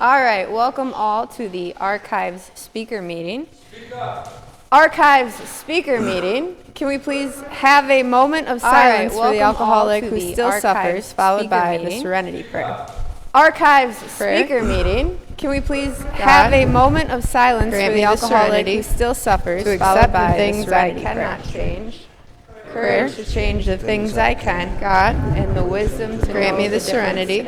All right, welcome all to the Archives speaker meeting. Archives speaker meeting. Can we please have a moment of silence for the alcoholic who still suffers, followed by the Serenity Prayer. Archives speaker meeting. Can we please have a moment of silence for the alcoholic who still suffers, followed by the Serenity Prayer. Cannot change. Courage to change the things I can, God, and the wisdom to grant me the serenity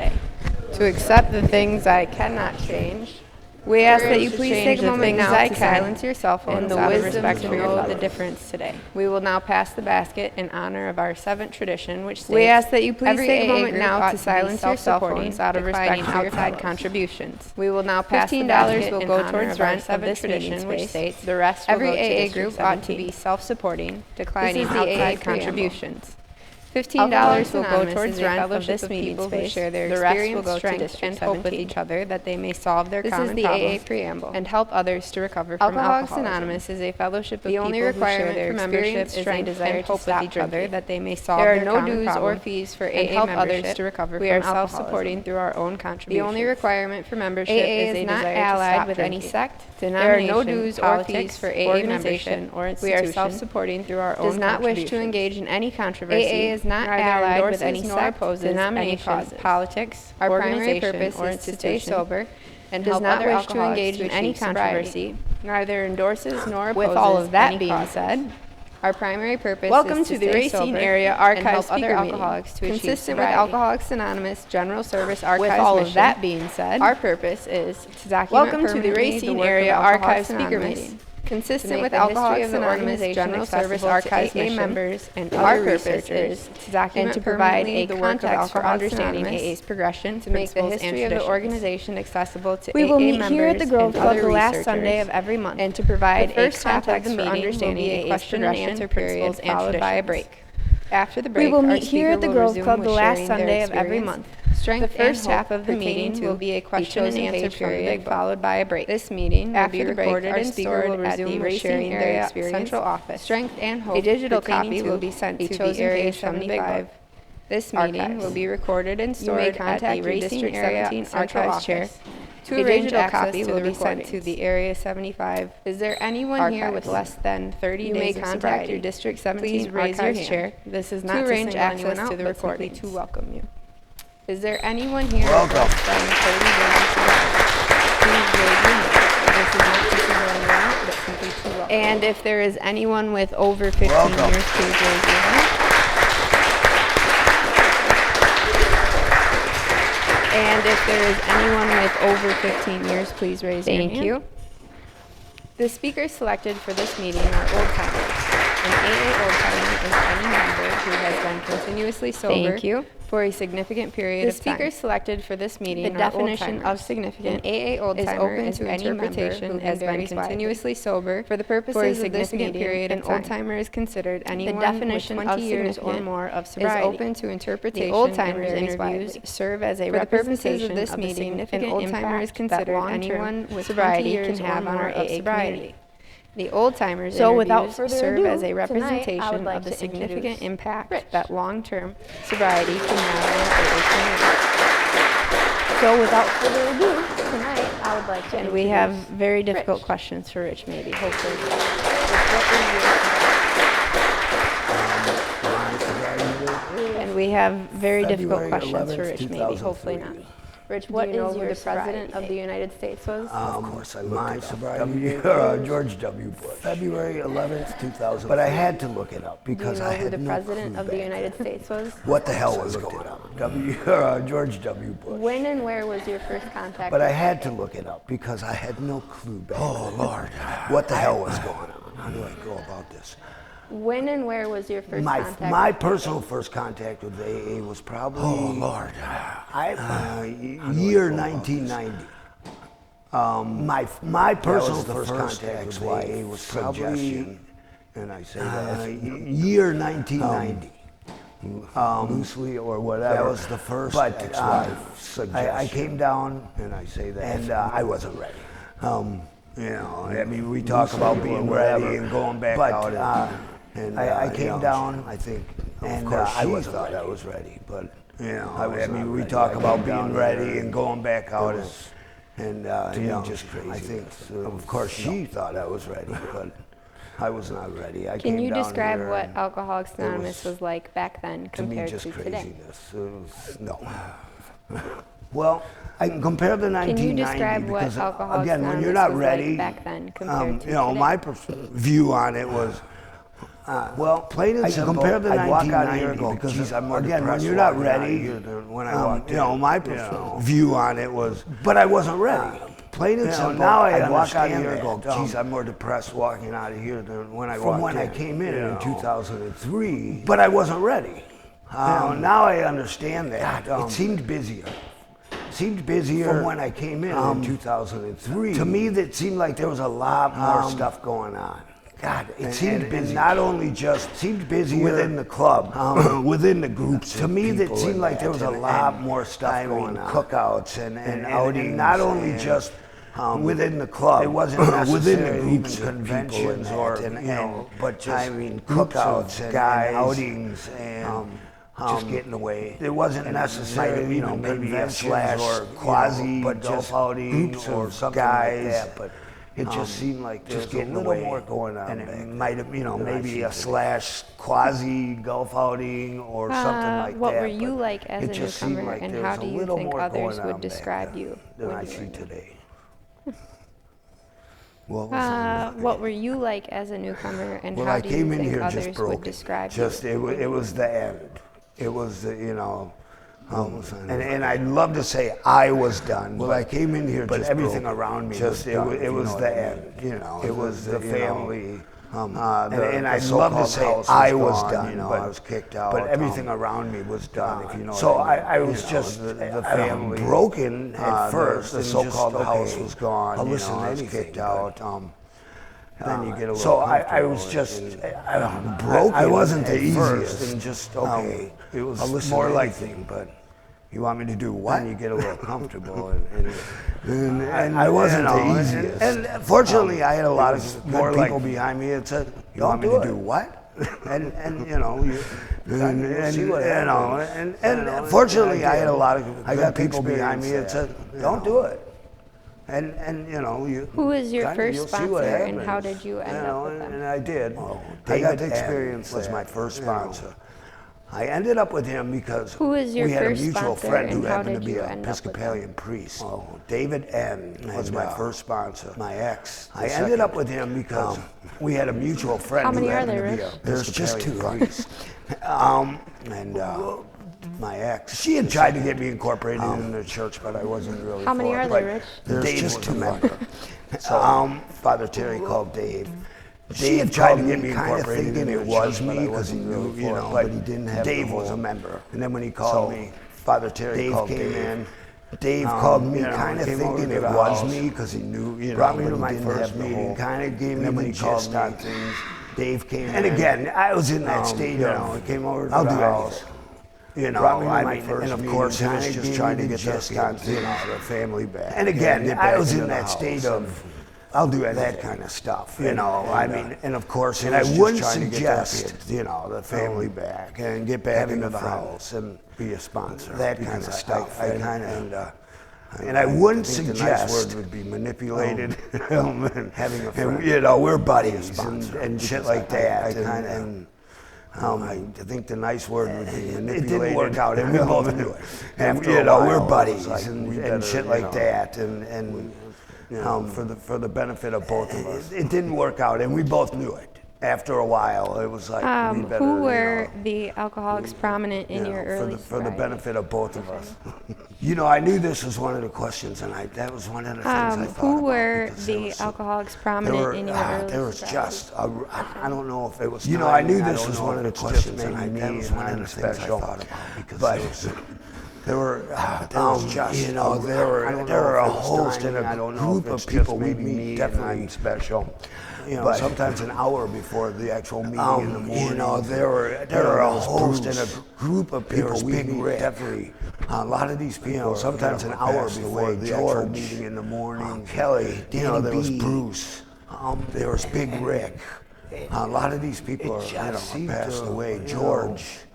to accept the things I cannot change. We ask that you please take a moment now to silence your cell phones and the wisdom to know the difference today. We will now pass the basket in honor of our seventh tradition, which states, we ask that you please take a moment now to silence your cell phones out of respect for outside contributions. We will now pass the basket will go towards rent of this tradition, which states the rest will go to every AA group ought to be self-supporting, declining outside contributions. $15 will go towards rent of this meeting space. Share their experience, strength, and hope with each other that they may solve their common problems and help others to recover from alcoholism. Alcoholics Anonymous is a fellowship of people who share their experience, strength, and hope with each other that they may solve their common problems. There are no dues or fees for AA help others to recover from alcoholism. We are self-supporting through our own contributions. The only requirement for membership is a desire to stop allied with any sect, denomination, there are no dues or fees for AA membership or institution. We are self-supporting through our own contributions. Does not wish to engage in any controversy. AA is not allied with any sect, denomination, politics, our primary purpose is to stay sober and does not wish to engage in any controversy, neither endorses nor opposes. With all of that being said, our primary purpose is to the Racine area archive speaker alcoholics to consistent with Alcoholics Anonymous General Service Archives mission. With all of that being said, our purpose is to document welcome to the Racine area archive speaker meeting. Consistent with Alcoholics Anonymous General Service Archives mission, members and other researchers to document and to provide a context for understanding AA's progression, to make the history of the organization accessible to AA members. We will meet here at the Grove Club the last Sunday of every month, and to provide a context for understanding AA's question and answer period, followed by a break. After the break, we will meet here at the Grove Club the last Sunday of every month. The first half of the meeting will be a question and answer period, followed by a break. This meeting will be recorded and stored at the Racine area central office. Strength and hope. A digital copy will be sent to the Area 75. This meeting will be recorded and stored at the Racine area central office. To arrange access will be sent to the Area 75. Is there anyone here with less than 30 days of sobriety? Your District 17 please raise your chair. This is not to arrange access to the recording. To welcome you. Is there anyone here with less than 30 days of sobriety? Please raise your hand. This is not to single anyone out, but simply to welcome. And if there is anyone with over 15 years, please raise your hand. And if there is anyone with over 15 years, please raise your hand. Thank you. The speakers selected for this meeting are old-timers. An AA old-timer is any member who has been continuously sober for a significant period of time. The speakers selected for this meeting the definition of significant AA old-timer is open to interpretation as been continuously sober for the purposes of this meeting. An old-timer is considered anyone the definition with 20 years or more of sobriety. Is open to interpretation. The old-timers interviews serve as a representation of this meeting. An old-timer is considered anyone with sobriety can have on our AA community. The old-timers interviews serve as a representation of the significant impact that long-term sobriety can have on our AA community. So without further ado, tonight I would like to and we have very difficult questions for Rich, maybe, hopefully. And we have very difficult questions for Rich, maybe, hopefully not. Rich, what is your the President of the United States was? Of course, I looked it up. George W. Bush. February 11th, 2000. But I had to look it up because I had no clue. Do you know who the President of the United States was? What the hell was going on? George W. Bush. When and where was your first contact? But I had to look it up because I had no clue back then. Oh, Lord. What the hell was going on? How do I go about this? When and where was your first contact? My personal first contact with AA was probably... Oh, Lord. Year 1990. My personal first contact with AA was probably... And I say that... year 1990. Loosely or whatever. That was the first ex-wife suggestion. I came down... And I say that... And I wasn't ready. You know, I mean, we talk about being ready and going back out. And I came down, I think, and I wasn't ready. I was ready, but you know, I mean, we talk about being ready and going back out. And just crazy. I think, of course, she thought I was ready, but I was not ready. Can you describe what Alcoholics Anonymous was like back then compared to today? No. Well, I can compare the 1990 because, again, when you're not ready, back then compared to today? my view on it was, plain and simple, compare the 1990 because, again, when you're not ready, when I walked in, my view on it was, but I wasn't ready. Plain and simple, now I walk out here and go, geez, I'm more depressed walking out of here than when I walked in. From when I came in 2003, but I wasn't ready. Now I understand that. It seemed busier. From when I came in 2003. To me, that seemed like there was a lot more stuff going on. God, it seemed busy. Not only just seemed busier within the club, within the groups. To me, that seemed like there was a lot more stuff going on. Cookouts and outings. Not only just within the club. It wasn't within the groups, conventions, but just cookouts and outings and. Just getting away. It wasn't necessarily, maybe a slash or quasi, but just outing or something guys, like that. But it just seemed like there was a little more going on. And it might have, maybe a slash quasi golf outing or something like that. What were you like as a newcomer, and how do you think others would describe you than I see today? What were you like as a newcomer, and how do you think others would describe you? It was the end. It was, and I'd love to say I was done. Well, I came in here, but everything around me was done. It was the end. It was the family. And I'd love to say I was done, but I was kicked out. But everything around me was done. So I was just the family broken at first. The so-called house was gone. I was kicked out. Then you get a little so I was just broken. I wasn't the easiest, and just okay. It was more like thing, but you want me to do what? And you get a little comfortable, and I wasn't the easiest. And fortunately, I had a lot of more people behind me that said, "You want me to do what?" And fortunately, I had a lot of people behind me that said, "Don't do it." And who was your first sponsor, and how did you end up with them? And I did. David Experience was my first sponsor. I ended up with him because we had a mutual friend who happened to be an Episcopalian priest. David N. was my first sponsor. My ex. I ended up with him because we had a mutual friend who happened to be an Episcopalian priest. My ex. She had tried to get me incorporated in the church, but I wasn't really. How many are there, Rich? There's just two members. So Father Terry called Dave. She had tried to get me incorporated, and it was me because he knew, but he didn't have. Dave was a member, and then when he called me, Father Terry came in. Dave called me, kind of thinking it was me because he knew, brought me to my first meeting, kind of gave me the gist on things. Dave came in, and again, I was in that state of, came over to the house. And of course, he was just trying to get the family back. And again, I was in that state of, I'll do that kind of stuff, and of course, and I wouldn't suggest, the family back and get back into the house and be a sponsor, that kind of stuff. And I wouldn't suggest the nice word would be manipulated, and having a friend, we're buddies and shit like that, I think the nice word would be manipulated. It didn't work out, and we both knew it. And we're buddies and shit like that, and for the benefit of both of us. It didn't work out, and we both knew it. After a while, it was like we better. Who were the alcoholics prominent in your early for the benefit of both of us? I knew this was one of the questions, and that was one of the things I thought about. Who were the alcoholics prominent in your early? There was just I don't know if it was. I knew this was one of the questions, and that was one of the things I thought about because. There were just, there were a host and a group of people we meet, definitely special. Sometimes an hour before the actual meeting in the morning. There were a host and a group of people we meet, definitely. A lot of these people, sometimes an hour before the actual meeting in the morning. Kelly, there was Bruce, there was Big Rick. A lot of these people passed away. George.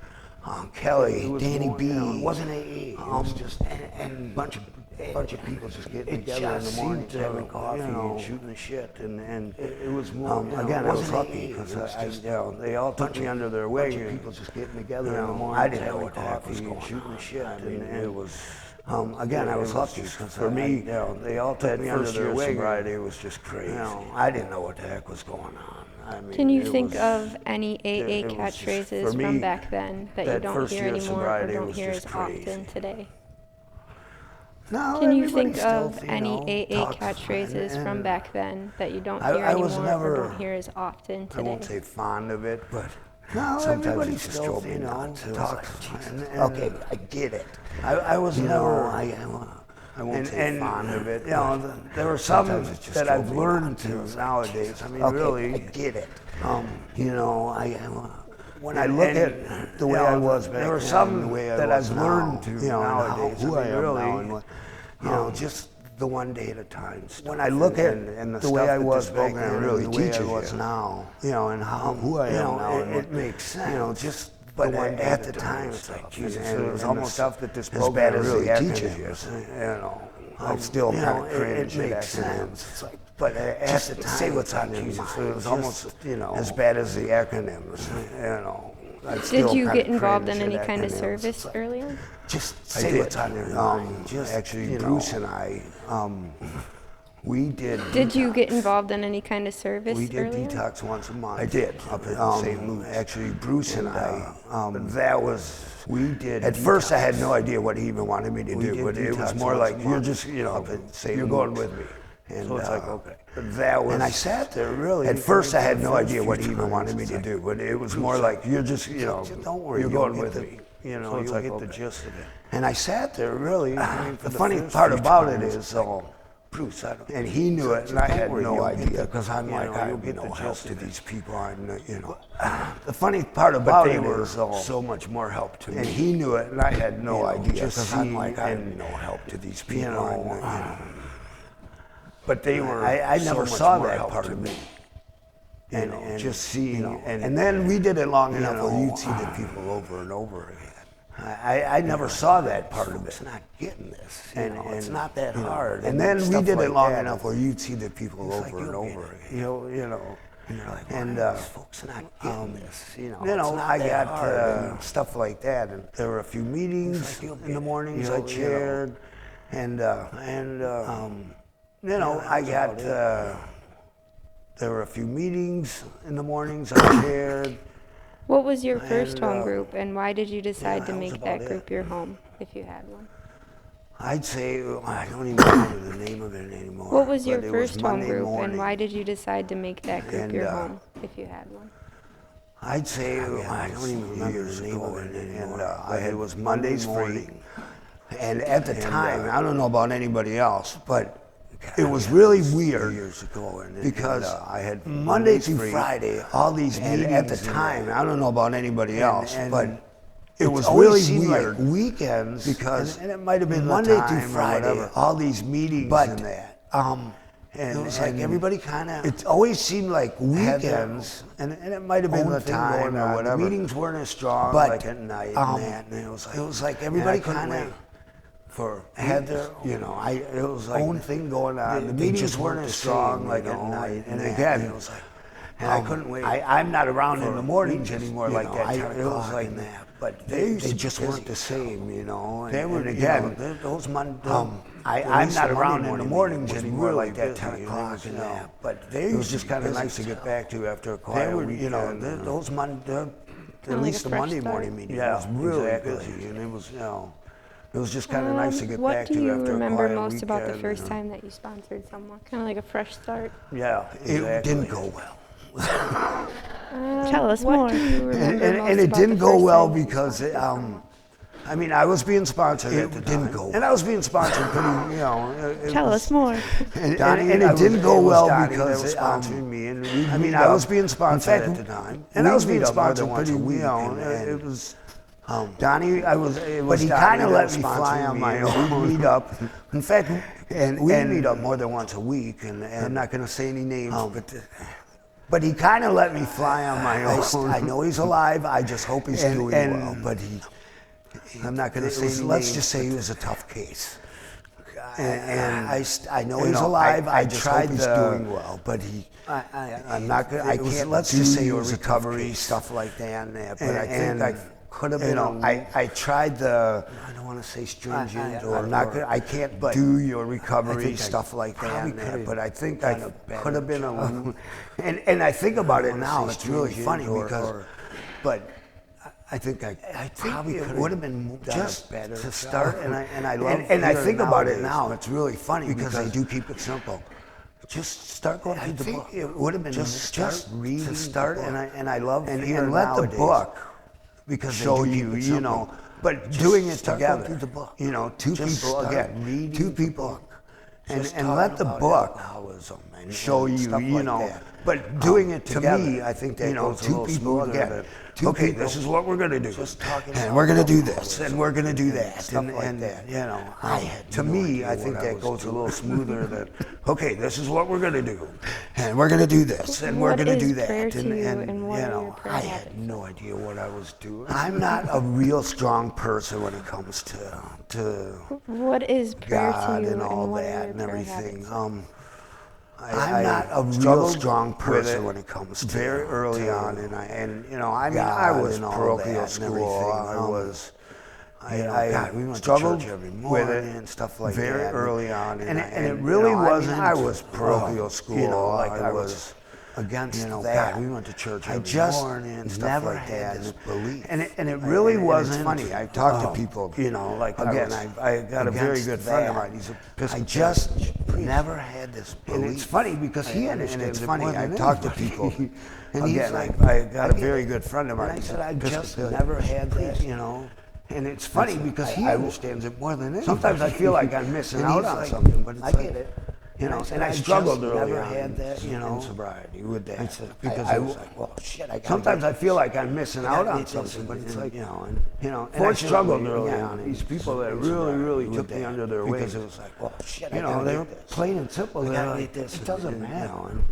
Kelly, Danny B. It wasn't AA. It was just a bunch of a bunch of people just getting together in the morning, having coffee and shooting the shit, and it was more. Again, I was lucky because they all took me under their wing. A bunch of people just getting together in the morning, I didn't know what the heck was going on, shooting the shit, and it was. Again, I was lucky because for me, they all took me under their wing. Sobriety was just crazy. I didn't know what the heck was going on. I mean, can you think of any AA catchphrases from back then that you don't hear anymore or don't hear as often today? No, can you think of any AA catchphrases from back then that you don't hear anymore or don't hear as often today? I won't say fond of it, but sometimes it just drove me nuts. Okay, I get it. I was never. I won't say fond of it. There were some that I've learned to nowadays. I mean, really, I get it. When I look at the way I was back then, there were some that I've learned to nowadays. Who I am now, and just the one day at a time stuff. When I look at the way I was back then, really the way I was now, and who I am now, it makes sense. But at the time, it's like Jesus. It was almost stuff that this program really teaches you. I still kind of cringe. It makes sense. It's like, but at the time, say what's on your mind. It was almost as bad as the acronyms. Did you get involved in any kind of service early on? Just say what's on your mind. Actually, Bruce and I, we did. Did you get involved in any kind of service? We did detox once a month. I did up at St. Louis. Actually, Bruce and I. That was. We did. At first, I had no idea what he even wanted me to do, but it was more like you're just, you're going with me. And so it's like, okay. That was. And I sat there really. At first, I had no idea what he even wanted me to do, but it was more like you're just, don't worry, you're going with me. So it's like, get the gist of it. And I sat there really. The funny part about it is, Bruce, and he knew it, and I had no idea because I'm like, I don't get no help to these people. The funny part about it is so much more help to me. And he knew it, and I had no idea because I'm like, I have no help to these people. But they were. I never saw that part of me. And just seeing, and then we did it long enough where you'd see the people over and over again. I never saw that part of it. It's not getting this, and it's not that hard. And then we did it long enough where you'd see the people over and over again. And you're like, and these folks are not getting this. I got stuff like that, and there were a few meetings in the mornings I chaired, and I got. There were a few meetings in the mornings I chaired. What was your first home group, and why did you decide to make that group your home, if you had one? I'd say, I don't even remember the name of it anymore. What was your first home group, and why did you decide to make that group your home, if you had one? I'd say, I don't even remember the name of it anymore. It was Mondays free. And at the time, I don't know about anybody else, but it was really weird years ago, because I had Monday through Friday, all these meetings. At the time, I don't know about anybody else, but it was really weird. Like weekends, because and it might have been Monday through Friday, all these meetings and that. And it was like everybody kind of. It always seemed like weekends, and it might have been the time or whatever. The meetings weren't as strong, like at night and that. And it was like everybody kind of. Had their, it was like own thing going on. The meetings weren't as strong like at night. And again, it was like, and I couldn't wait. I'm not around in the mornings anymore like that. It was like that. But they just weren't the same, They were, again, those Mondays. I'm not around in the mornings anymore like that 10 o'clock and that. But it was just kind of nice to get back to after a quiet weekend. Those Mondays, at least the Monday morning meeting was really busy, and it was, it was just kind of nice to get back to after a quiet weekend. What do you remember most about the first time that you sponsored someone? Kind of like a fresh start? Yeah, it didn't go well. Tell us more. And it didn't go well because, I was being sponsored at the time. It didn't go well. And I was being sponsored pretty, Tell us more. And it didn't go well because it sponsoring me. And I was being sponsored at the time. And I was being sponsored pretty, it was... Donnie, but he kind of let me fly on my own. We meet up. In fact, we meet up more than once a week, and I'm not going to say any names, but he kind of let me fly on my own. I know he's alive. I just hope he's doing well. But I'm not going to say any names. Let's just say he was a tough case. I know he's alive. I just hope he's doing well, but I'm not gonna. I can't. Let's just say it was recovery stuff like that. But I think I could have been. I tried the. I don't want to say stringent or I'm not gonna. I can't do your recovery stuff like that. But I think I could have been a little. And I think about it now. It's really funny because, but. I think probably it would have been just better to start, and I love. And I think about it now. It's really funny because they do keep it simple. Just start going through the book. It would have been just reading to start, and I love and let the book because show you, you know. But doing it together, through the book. You know, two people again, two people, and let the book show you, you know. But doing it together, to me, I think that goes two people again. Okay, this is what we're going to do, and we're going to do this, and we're going to do that, and you know, to me, I think that goes a little smoother than, okay, this is what we're going to do, and we're going to do this, and we're going to do that, and you know, I had no idea what I was doing. I'm not a real strong person when it comes to what is prayer God to you and all what that and everything. I'm not a real strong person when it comes to very early on, and you know, I mean, I was parochial school. We went struggled to church every with morning it and stuff like very that. early on, and it really you know, wasn't. I was parochial school. You know, like I was against you know, that. God, we went to church every I just morning and stuff never like had that. this belief. And it really wasn't. It's funny. I talked to people. You know, like Again, I got a very good friend of that. mine. He's a I just never had this belief. And it's funny because he and understands it's it funny. more than I talked to anybody. people. And Again, he's like, I got a very good friend of mine. And I said, I He's just Episcopalian. never had that, you know. And it's funny because he understands it more than anybody. Sometimes I feel like I'm missing And out he's on like, something, but it's I like, get it. You know, and I struggled just early never on had that, you know, in sobriety with that. I said, Because I it was was like, well, shit, I got. sometimes I feel like I'm missing out on get this, something, but it's and, like, you know, and I struggled early again, on. These people that really took me under their wings. because it was like, well, shit, You know, they were plain and simple. I They're gotta like, eat this, it doesn't and, matter. you know,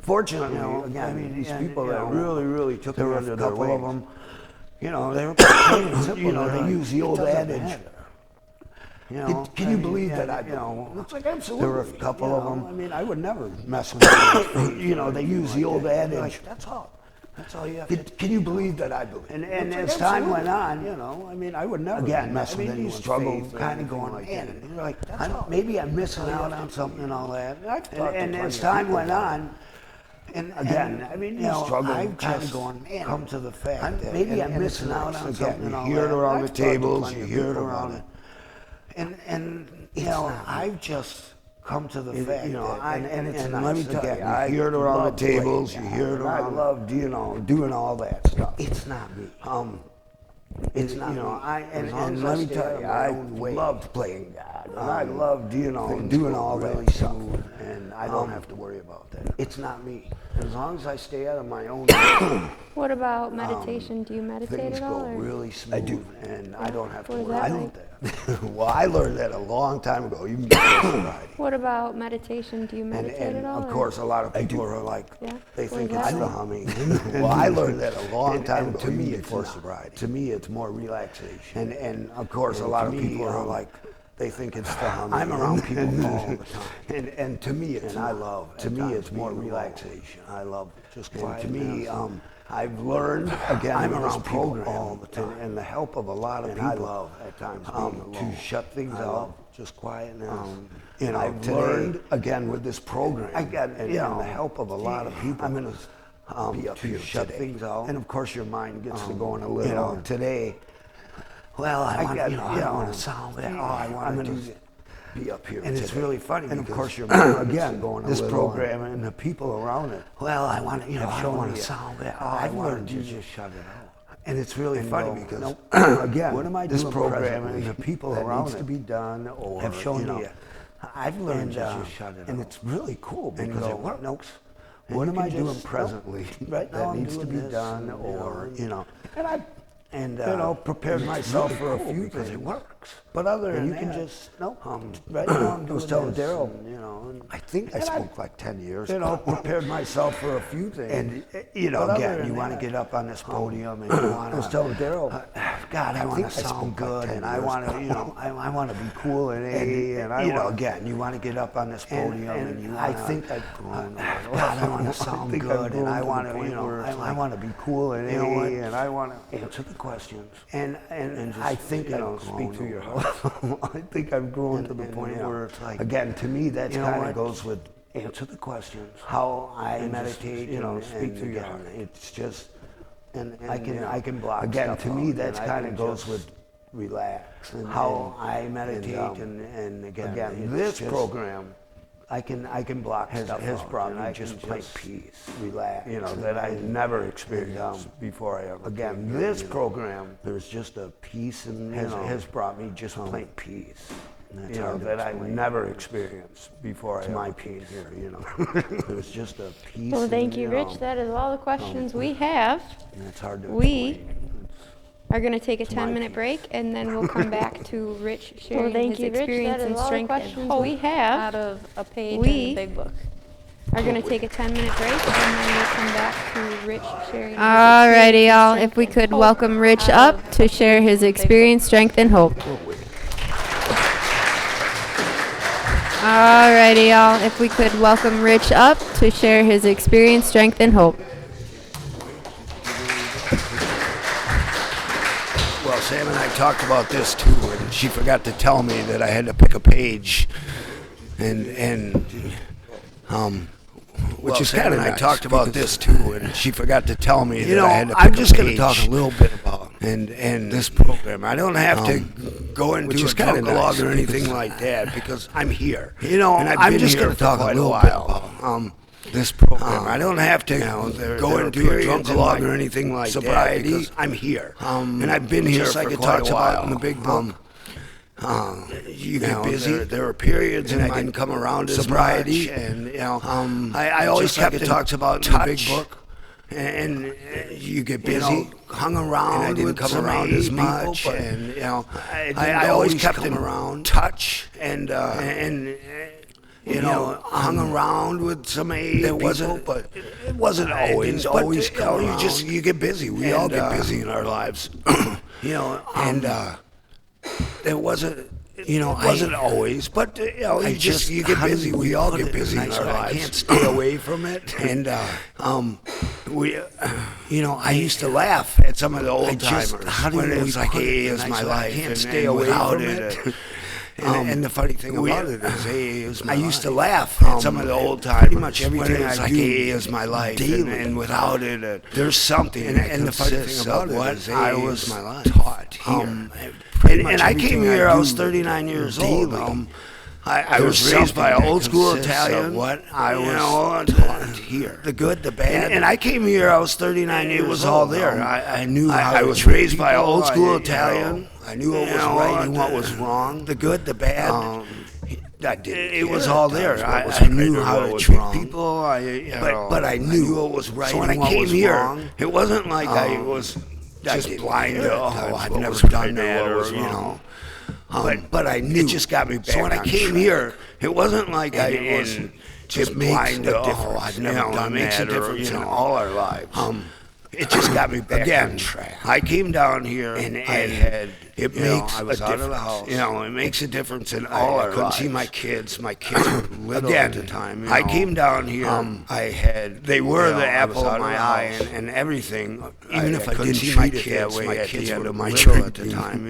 Fortunately, you know, again, I mean, these and, people you that know, really took me there were under a their couple of wings. them, You know, they were plain and simple. you know, They're they like, use the old it doesn't adage. matter. You know, Can you I mean, believe yeah, that I, you know, it's like absolutely. there were a couple you of know, them. I mean, I would never mess with them. You know, they use the old adage. Like, that's all. That's all you have Can you believe that I believe? And It's as like, time went absolutely. on, you know, I mean, I would never Again, mess I with mean, you anyone's struggle faith or kind of anything going, like man, that. And you're like, that's all. maybe I'm missing That's all you out have on to something do. and all that. And as time went on, and again, I mean, you know, struggle I've kind of just going, man, come to the fact that maybe I'm and missing it's out nice. on Again, something. you and all hear it that. around I've the talked to tables, plenty you of hear it people around about it. And you know, I've just come to the fact you know, that, and it's and nice. let me tell Again, you, I hear it around love the tables, playing you God, hear it and around. I loved, you know, doing all that stuff. It's not me. It's not you know, me. and let me tell you, I loved playing God, and I loved, you know, doing all that stuff, and I don't have to worry about that. It's not me. As long as I stay out of my own way, What about meditation? Do you meditate things at all? go or- really smooth. I do, and I don't have to What is worry that about like? that. Well, I learned that a long time ago, even before sobriety. What about meditation? Do you And, meditate at all? of or- course, a lot of people are like, Yeah. they What think is it's that the like? humming. Well, I learned that a long time ago. to me, even it's before not. sobriety. To me, it's more relaxation. And of course, a And lot to of me, people are like, they think it's the humming. I'm around people all the time. And to me, it's And I not. love, To at me, times, it's more being alone. relaxation. I love just And quiet. to me, I've learned again. I'm with this around people program all the time. and the help of a lot of And people. I love, at times, being alone. to shut things I out. love Just quietness. you know, I've today- learned again with this program. I got, and, you and know, the help of a lot of people. I'm gonna be up to here shut today. things out. And of course, your mind gets to going a little. you know, today. Well, I want, got, you know, I want to solve that. Oh, I I'm want to gonna do. be up here And it's today. really funny. And of because, course, your mind again, gets to going a this little. program and the people around it. Well, I want to, you know, have I shown want me to it. solve that. Oh, I've I want learned to to do just shut it out. And it's really And funny go, because, nope. again, What am I this doing program presently and the people that around needs it to be done or, have shown you know, me. I've learned and to just shut it and out. it's really cool And because go, it works. nope. And What you am I can doing just- presently right now that I'm needs to doing be this, done and, or, you know. And I And, you know, prepared and it's myself really for a cool few because things. it works. But other And than you can that, just, nope, right now I'm I doing was telling this, Daryl, and, you know, and I think I and spoke like 10 years. you know, prepared myself for a few things. And you know, But other again, than you want to that, get up on this podium and you want I was telling Daryl, God, I want to sound good, and I want to, I want to be cool in AA, and I, again, you want to get up on this podium, and you want to, I think I've grown. God, I want to sound good, and I want to, I want to be cool in AA, and I want to answer the questions, and just, I think speak to your heart. I think I've grown to the point where it's like, again, to me, that kind of goes with answer the questions, how I meditate, speak to your heart. It's just. And I can block again. To me, that kind of goes with relax and how I meditate and again this program, I can block has brought me just plain peace, relax. That I never experienced before I ever. Again, this program, there's just a peace and has brought me just plain peace. That I never experienced before I my peace here, There's just a peace. Well, thank you, Rich. That is all the questions we have. It's hard to we are going to take a 10-minute break, and then we'll come back to Rich sharing his experience and strength and hope we have out of a page in the big book. Are going to take a 10-minute break, and then we'll come back to Rich sharing his Alrighty, y'all. If we could welcome Rich up to share his experience, strength, and hope. Alrighty, y'all. If we could welcome Rich up to share his experience, strength, and hope. Well, Sam and I talked about this too, and she forgot to tell me that I had to pick a page, which is kind of nice. I talked about this too, and she forgot to tell me that I had to pick a page. I'm just going to talk a little bit about and this program. I don't have to go into a catalog or anything like that because I'm here. And I'm just going to talk a little bit about this program. I don't have to go into a drunk log or anything like that because I'm here. And I've been here just like it talks about in the big book. You get busy. There are periods, and I didn't come around as sobriety, and I always kept it talks about in the big book. And you get busy, hung around, and I didn't come around as much, and I always kept him around, touch, and hung around with some AA people, but it wasn't always. You get busy. We all get busy in our lives, it wasn't. It wasn't always, but you get busy. We all get busy in our lives. I can't stay away from it. And I used to laugh at some of the old timers when it was like, "AA is my life." I can't stay away from it. And the funny thing about it is, AA is my life. I used to laugh at some of the old timers. Pretty much everything I do, AA is my life. And without it, there's something. And the funny thing about it is, I was taught here. And I came here, I was 39 years old. I was raised by old school Italian. What I was taught here. The good, the bad. And I came here, I was 39 years old. It was all there. I knew I was raised by old school Italian. I knew what was right and what was wrong. The good, the bad. It was all there. I knew how to treat people. But I knew what was right. So when I came here, it wasn't like I was just blind to, I've never done that, or, but I knew. It just got me back. So when I came here, it wasn't like I was just blind to, I've never done that. It makes a difference in all our lives. It just got me back on track. I came down here and it makes a difference. It makes a difference in all our lives. I couldn't see my kids. My kids were little at the time. I came down here. They were the apple of my eye and everything. Even if I didn't see my kids, my kids were the little at the time.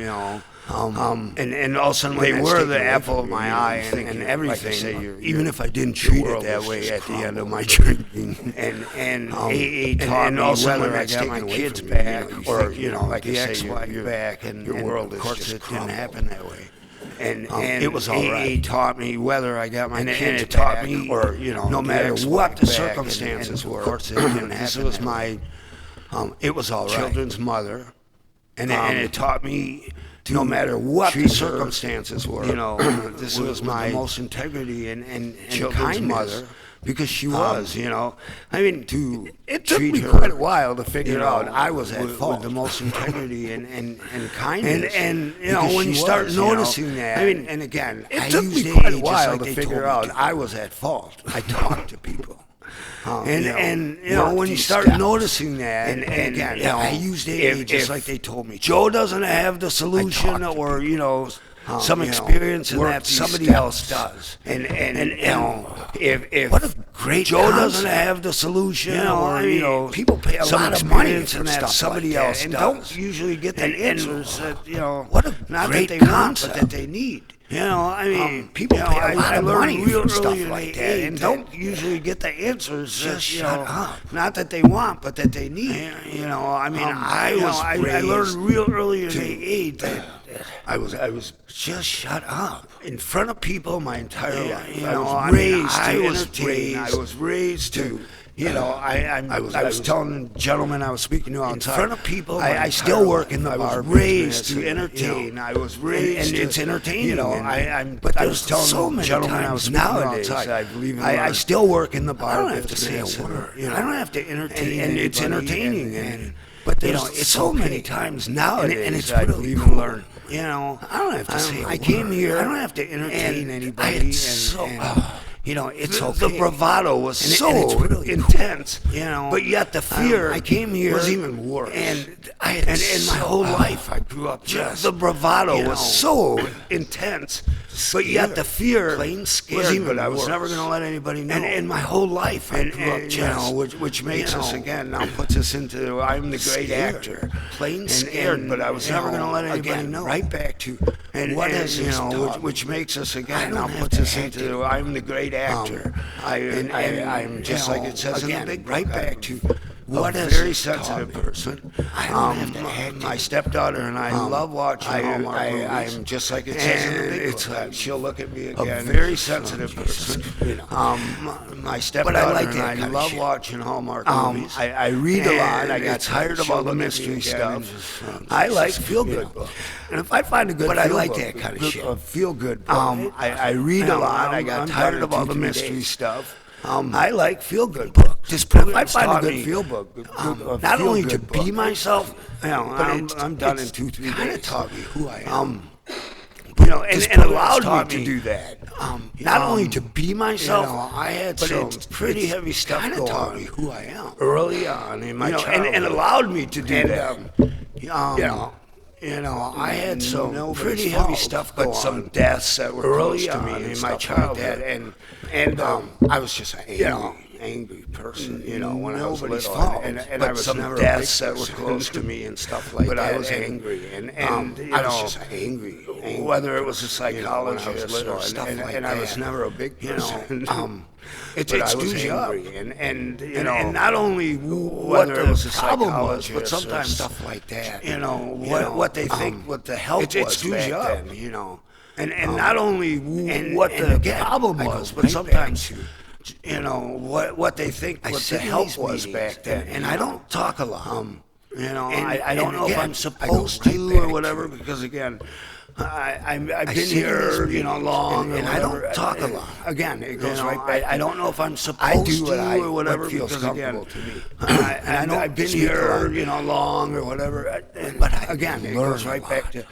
And all of a sudden, they were the apple of my eye and everything. Even if I didn't treat it that way at the end of my drinking, and AA taught me whether I got my kids back or like the ex-wife back, and your world, of course, it didn't happen that way. And it was all right. AA taught me whether I got my kids back or no matter what the circumstances were. Of course, it didn't happen. This was my it was all right. Children's mother, and it taught me. No matter what the circumstances were, this was my most integrity and kind mother, because she was, I mean, it took me quite a while to figure out I was at fault with the most integrity and kindness. And when you start noticing that, I mean, and again, it took me quite a while to figure out I was at fault. I talked to people. And when you start noticing that, and again, I used AA just like they told me. Joe doesn't have the solution, or some experience in that somebody else does. And if what a great Joe doesn't have the solution, or people pay a lot of money for that somebody else and don't usually get the answers that what a not that they want, but that they need. People pay a lot of money for stuff like that and don't usually get the answers. Just shut up. Not that they want, but that they need. I learned real early in AA that I was just shut up in front of people my entire life. I was raised to. I was telling the gentleman I was speaking to outside. In front of people, I still work in the bar. I was raised to entertain. I was raised, and it's entertaining. But I was telling the gentleman I was speaking to outside. I still work in the bar. I don't have to say a word. I don't have to entertain, and it's entertaining. But it's so many times nowadays, and it's really cool. I don't have to say. I came here. I don't have to entertain anybody. It's okay. The bravado was so really intense, but yet the fear I came here was even worse. And in my whole life, I grew up just the bravado was so intense, but yet the fear was even worse. I was never going to let anybody know. And in my whole life, I grew up just, which makes us again now puts us into I'm the great actor, plain scared, but I was never going to let anybody know. Right back to which makes us again now puts us into I'm the great actor. I'm just like it says in the big right back to what a very sensitive person. My stepdaughter and I love watching Hallmark movies. I'm just like it says in the big book. She'll look at me again. A very sensitive person. My stepdaughter and I love watching Hallmark movies. I read a lot. I got tired of all the mystery stuff. I like feel-good books. And if I find a good but I like that kind of shit. Feel-good book. I read a lot. I got tired of all the mystery stuff. I like feel-good books. If I find a good feel book, not only to be myself, but I'm done in 2-3 days. Kind of taught me who I am. And allowed me to do that. Not only to be myself, I had some pretty heavy stuff going on. Kind of taught me who I am early on in my childhood, and allowed me to do that. I had some pretty heavy stuff, but some deaths that were close to me in my childhood, and I was just an angry person, when I was little, and I was some deaths that were close to me and stuff like that. But I was angry, and I was just angry. Whether it was a psychologist or stuff like that, and I was never a big person. It screws you up, and not only whether it was a psychologist, but sometimes stuff like that. What they think, what the help was back then. And not only what the problem was, but sometimes. What they think, what the help was back then. And I don't talk a lot. I don't know if I'm supposed to or whatever, because again, I've been here, long, and I don't talk a lot. Again, it goes right back. I don't know if I'm supposed to or whatever, feels comfortable to me. And I've been here, long or whatever. But again, it goes right back to.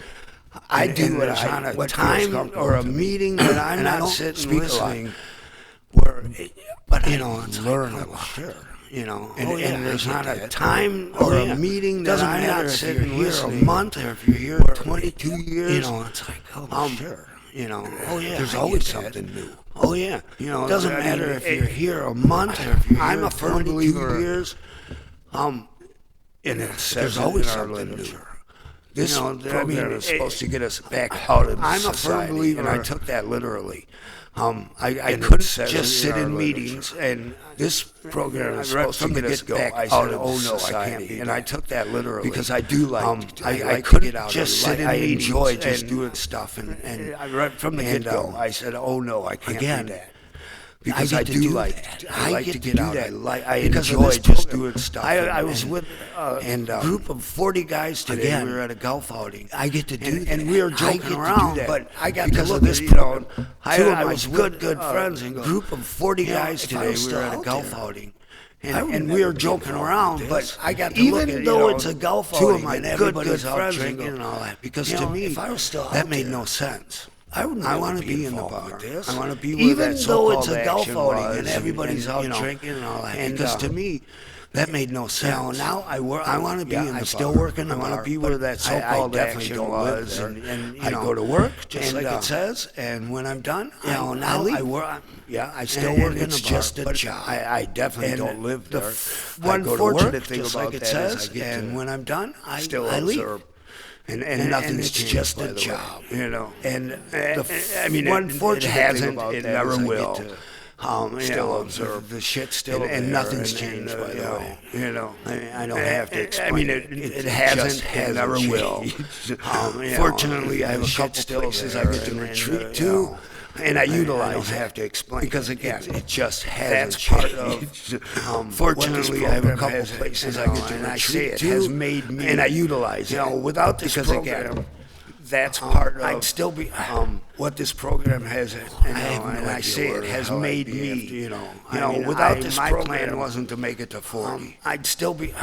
I do what I on a time or a meeting that I'm not sitting listening. But it's learn a lot. Sure. And there's not a time or a meeting that I'm not sitting here a month, or if you're here 22 years, it's like, sure. There's always something new. It doesn't matter if you're here a month or if you're here 22 years. And there's always something new. This program is supposed to get us back out of society. I'm a firm believer, and I took that literally. I couldn't just sit in meetings, and this program is supposed to get us back out of society. And I took that literally because I do like. I couldn't just sit in meetings. I enjoy just doing stuff, and right from the get-go, I said, "Oh no, I can't do that." Because I do like that. I like to get out. I enjoy just doing stuff. I was with a group of 40 guys today. We were at a golf outing. I get to do that. And we were joking around, but I got to look at this. I was with good friends. And a group of 40 guys today. We were at a golf outing. And we were joking around, but I got to look at, even though it's a golf outing, two of my good friends drinking and all that, because to me, that made no sense. I want to be involved with this. I want to be where that so-called action was. Even though it's a golf outing and everybody's out drinking and all that. Because to me, that made no sense. Now I work. I want to be in the bar. I still work in the bar. I want to be where that so-called action was. And I go to work just like it says. And when I'm done, now I work. Yeah, I still work in the bar. It's just a job. I definitely don't live there. One fortunate thing about that is I get and when I'm done, I leave. And nothing's changed, just a job, And I mean, one fortunate thing about it never will. Still observe the shit still, and nothing's changed. By the way, I don't have to explain. I mean, it hasn't, and never will. Fortunately, I have a couple places I get to retreat to. And I utilize. I don't have to explain because again, it just has. That's part of. Fortunately, I have a couple places I get to retreat to. It has made me, and I utilize. Without this program, again, that's part of. I'd still be. What this program has, and I say it has made me. Without this program, my plan wasn't to make it to 40. I'd still be.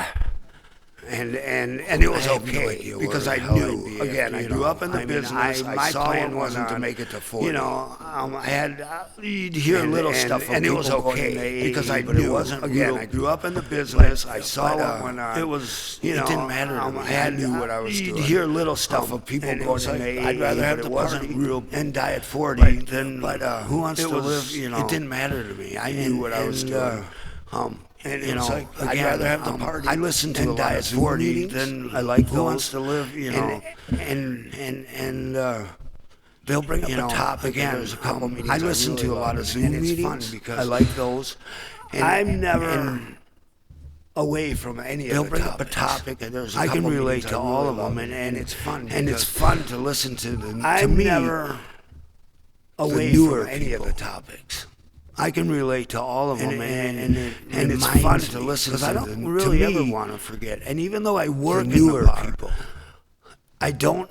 And it was okay because I knew, again, I grew up in the business. My plan wasn't to make it to 40. I had, you'd hear little stuff from people, and it was okay because I knew, again, I grew up in the business. I saw what went on. It was, it didn't matter to me. I knew what I was doing. You'd hear little stuff of people going to me. I'd rather have the party and die at 40 than, who wants to live, it didn't matter to me. I knew what I was doing. And it's like, I'd rather have the party. I listen to a lot of Zoom meetings than I like Who Wants to Live, and they'll bring up a topic. Again, there's a couple meetings. I listen to a lot of Zoom meetings because I like those. And I'm never away from any of the topics. They'll bring up a topic, and there's a couple I can relate to all of them, and it's fun. And it's fun to listen to them. I'm never away from any of the topics. I can relate to all of them, and it's fun to listen to them. Because I don't really ever want to forget. And even though I work newer people, I don't.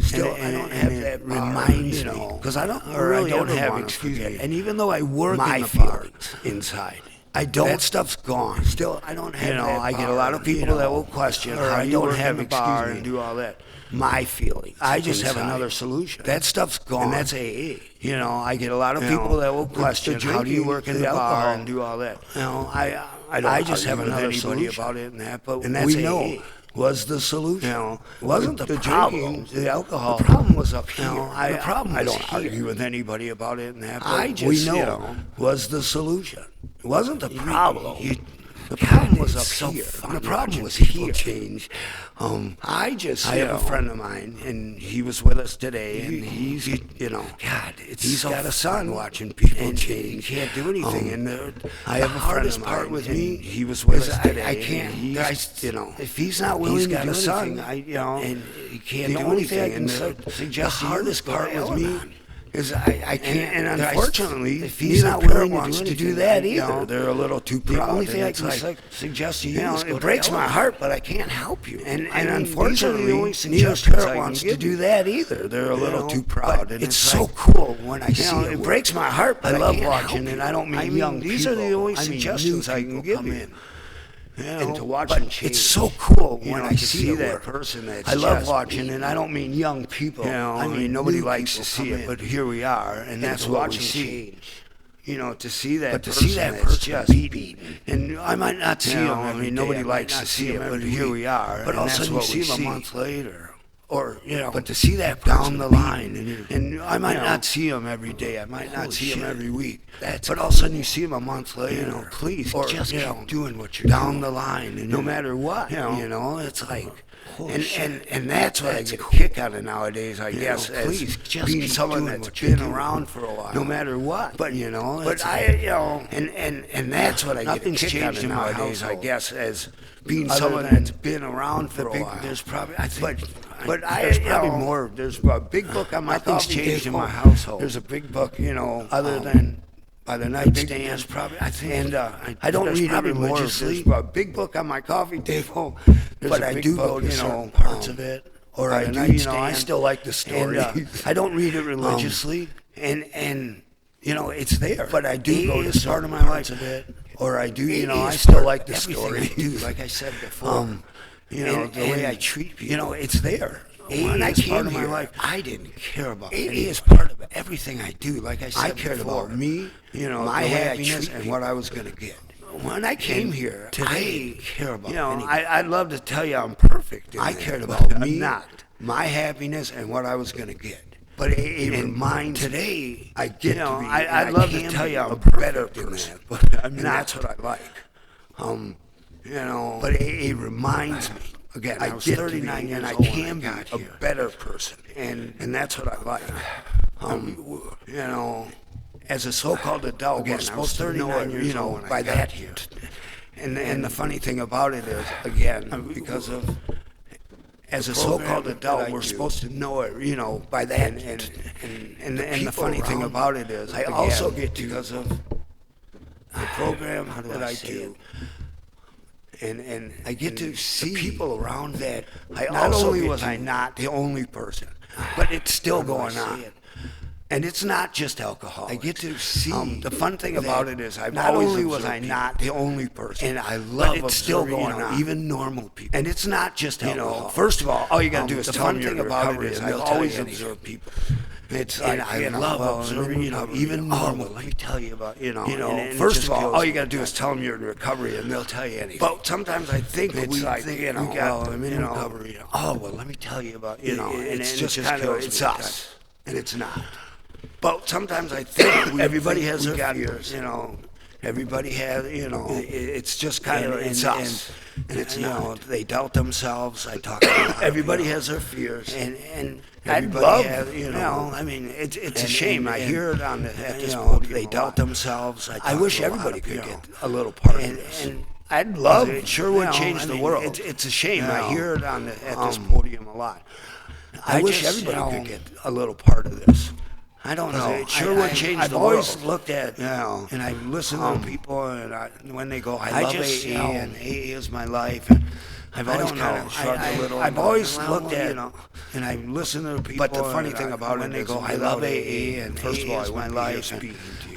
Still, I don't have that reminds me because I don't really don't have excuse me. And even though I work in the bar inside, I don't. That stuff's gone. Still, I don't have. I get a lot of people that will question. Or I don't have excuse me and do all that. My feelings. I just have another solution. That stuff's gone. And that's AA. I get a lot of people that will question how do you work in the bar and do all that. I just haven't another solution about it and that, but and that's we know was the solution. Wasn't the problem. The alcohol. The problem was up here. The problem I don't argue with anybody about it and that, but I just, we know was the solution. It wasn't the problem. The problem was up here. The problem was here. Change. I have a friend of mine, and he was with us today, and he's, he's got a son watching people change. He can't do anything. And I have a friend of mine with me. He was with us today. I can't. If he's not willing to do anything, and he can't do anything. And the hardest part with me. Is I can't, and unfortunately, if he's not willing to do that either, they're a little too proud. The only thing I can suggest to you is it breaks my heart, but I can't help you. And unfortunately, neither parent wants to do that either. They're a little too proud. And it's so cool when I see it. It breaks my heart, but I love watching, and I don't mean young people. These are the only suggestions I can give you. And to watch them change. It's so cool when I see that person. That's I love watching, and I don't mean young people. I mean nobody likes to see it, but here we are, and that's what we see. To see that, but to see that person just beaten, and I might not see him. I mean nobody likes to see it, but here we are. But all of a sudden you see him a month later. Or, but to see that down the line, and I might not see him every day, I might not see him every week, but all of a sudden you see him a month later, please, or just keep doing what you're down the line, and no matter what, it's like, and that's what I get a kick out of nowadays, I guess, as being someone that's been around for a while, no matter what, but and that's what I get a kick out of nowadays, I guess, as being someone that's been around for a while. There's probably, but there's probably more. There's a big book on my coffee table in my household. There's a big book, other than by the nightstand. Probably, I think, and I don't read it religiously. There's a big book on my coffee table, but I do go to certain parts of it. Or I do, I still like the story. I don't read it religiously, and it's there. But I do go to part of my life of it. Or I do, I still like the story. I do, like I said before. The way I treat people, it's there. When I came here, I didn't care about it. AA is part of everything I do. Like I said, I cared about me, my happiness, and what I was going to get. When I came here, today, I didn't care about anything. I'd love to tell you I'm perfect. I cared about me, my happiness, and what I was going to get. But it reminds today, I get to be. I'd love to tell you I'm a better person, but I'm not. That's what I like. But it reminds me. Again, I was 39 and I can be a better person, and that's what I like. As a so-called adult, we're supposed to know, by that here. And the funny thing about it is, again, because of as a so-called adult, we're supposed to know it, by that. And the funny thing about it is, I also get to, because of the program that I do. And I get to see people around that. Not only was I not the only person, but it's still going on. And it's not just alcohol. I get to see. The fun thing about it is, not only was I not the only person, and I love it's still going on, even normal people. And it's not just alcohol. First of all you got to do is tell them you're recovery, and I've always observed people. It's like, I love observing, even normal. Let me tell you about, first of all you got to do is tell them you're in recovery, and they'll tell you anything. But sometimes I think it's like, I'm in recovery. Let me tell you about, and it's just kind of, it's us, and it's not. But sometimes I think everybody has their fears, everybody has, it's just kind of, it's us, and it's not. They doubt themselves. I talk about everybody has their fears, and everybody has, it's a shame. I hear it at this podium. They doubt themselves. I wish everybody could get a little part of this. And I'd love it. Sure would change the world. It's a shame. I hear it at this podium a lot. I wish everybody could get a little part of this. I don't know. It sure would change the world. I've always looked at, and I listen to people, and when they go, I love AA, and AA is my life. And I've always kind of shrugged a little. I've always looked at, and I listen to people. But the funny thing about it, when they go, I love AA, and first of all, it's my life.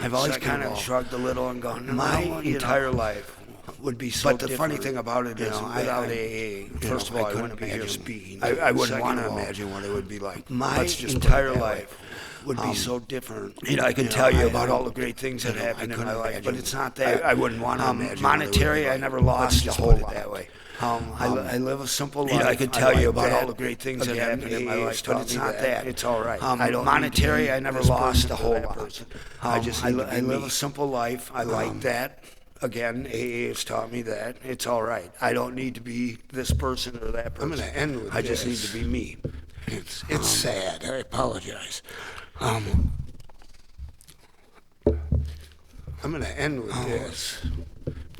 I've always kind of shrugged a little and gone, my entire life would be so different. But the funny thing about it is, without AA, first of all, I wouldn't be here speaking. I wouldn't want to imagine what it would be like. My entire life would be so different. I can tell you about all the great things that happened in my life, but it's not that. I wouldn't want to imagine. Monetary, I never lost a whole lot that way. I live a simple life. I can tell you about all the great things that happened in my life, but it's not that. It's all right. Monetary, I never lost a whole lot. I live a simple life. I like that. Again, AA has taught me that. It's all right. I don't need to be this person or that person. I'm going to end with this. I just need to be me. It's sad. I apologize. I'm going to end with this.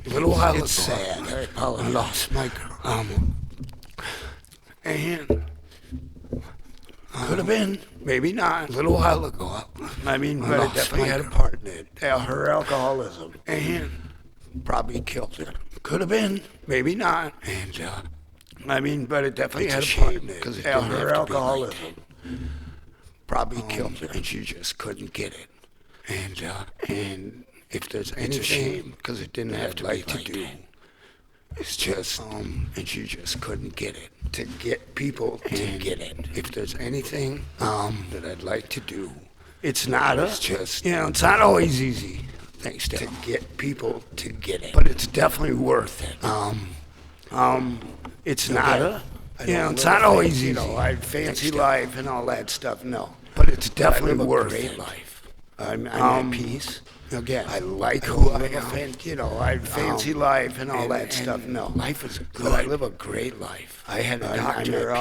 A little while ago, sad. I apologize. I lost my girl. And could have been, maybe not. A little while ago. But I definitely had a part in it. Her alcoholism. And probably killed her. Could have been, maybe not. And but it definitely had a part in it. Because her alcoholism probably killed her, and she just couldn't get it. And if there's anything, it's a shame because it didn't have to be to do. It's just, and she just couldn't get it. To get people to get it. If there's anything that I'd like to do, it's not. It's just, it's not always easy. Thanks to get people to get it, but it's definitely worth it. It's not. It's not always easy. I fancy life and all that stuff. No, but it's definitely worth it. Life. I'm at peace. Again, I like who I am. I fancy life and all that stuff. No, life is good. I live a great life. I had a doctor.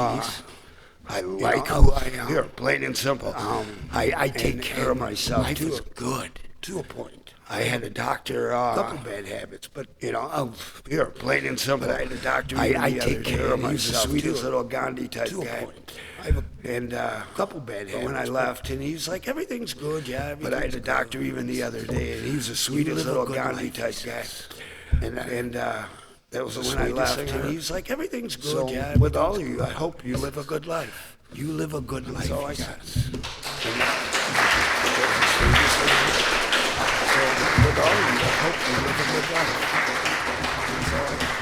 I like who I am. Here, plain and simple. I take care of myself. Life is good to a point. I had a doctor, a couple bad habits, but, here, plain and simple. But I had a doctor. I take care of myself. He's the sweetest little Gandhi type guy. And a couple bad habits. When I left, and he's like, everything's good, yeah. But I had a doctor even the other day, and he's the sweetest little Gandhi type guy. And that was when I left, and he's like, everything's good, yeah. With all of you, I hope you live a good life. You live a good life. That's all I got. With all of you, I hope you live a good life. That's all I got.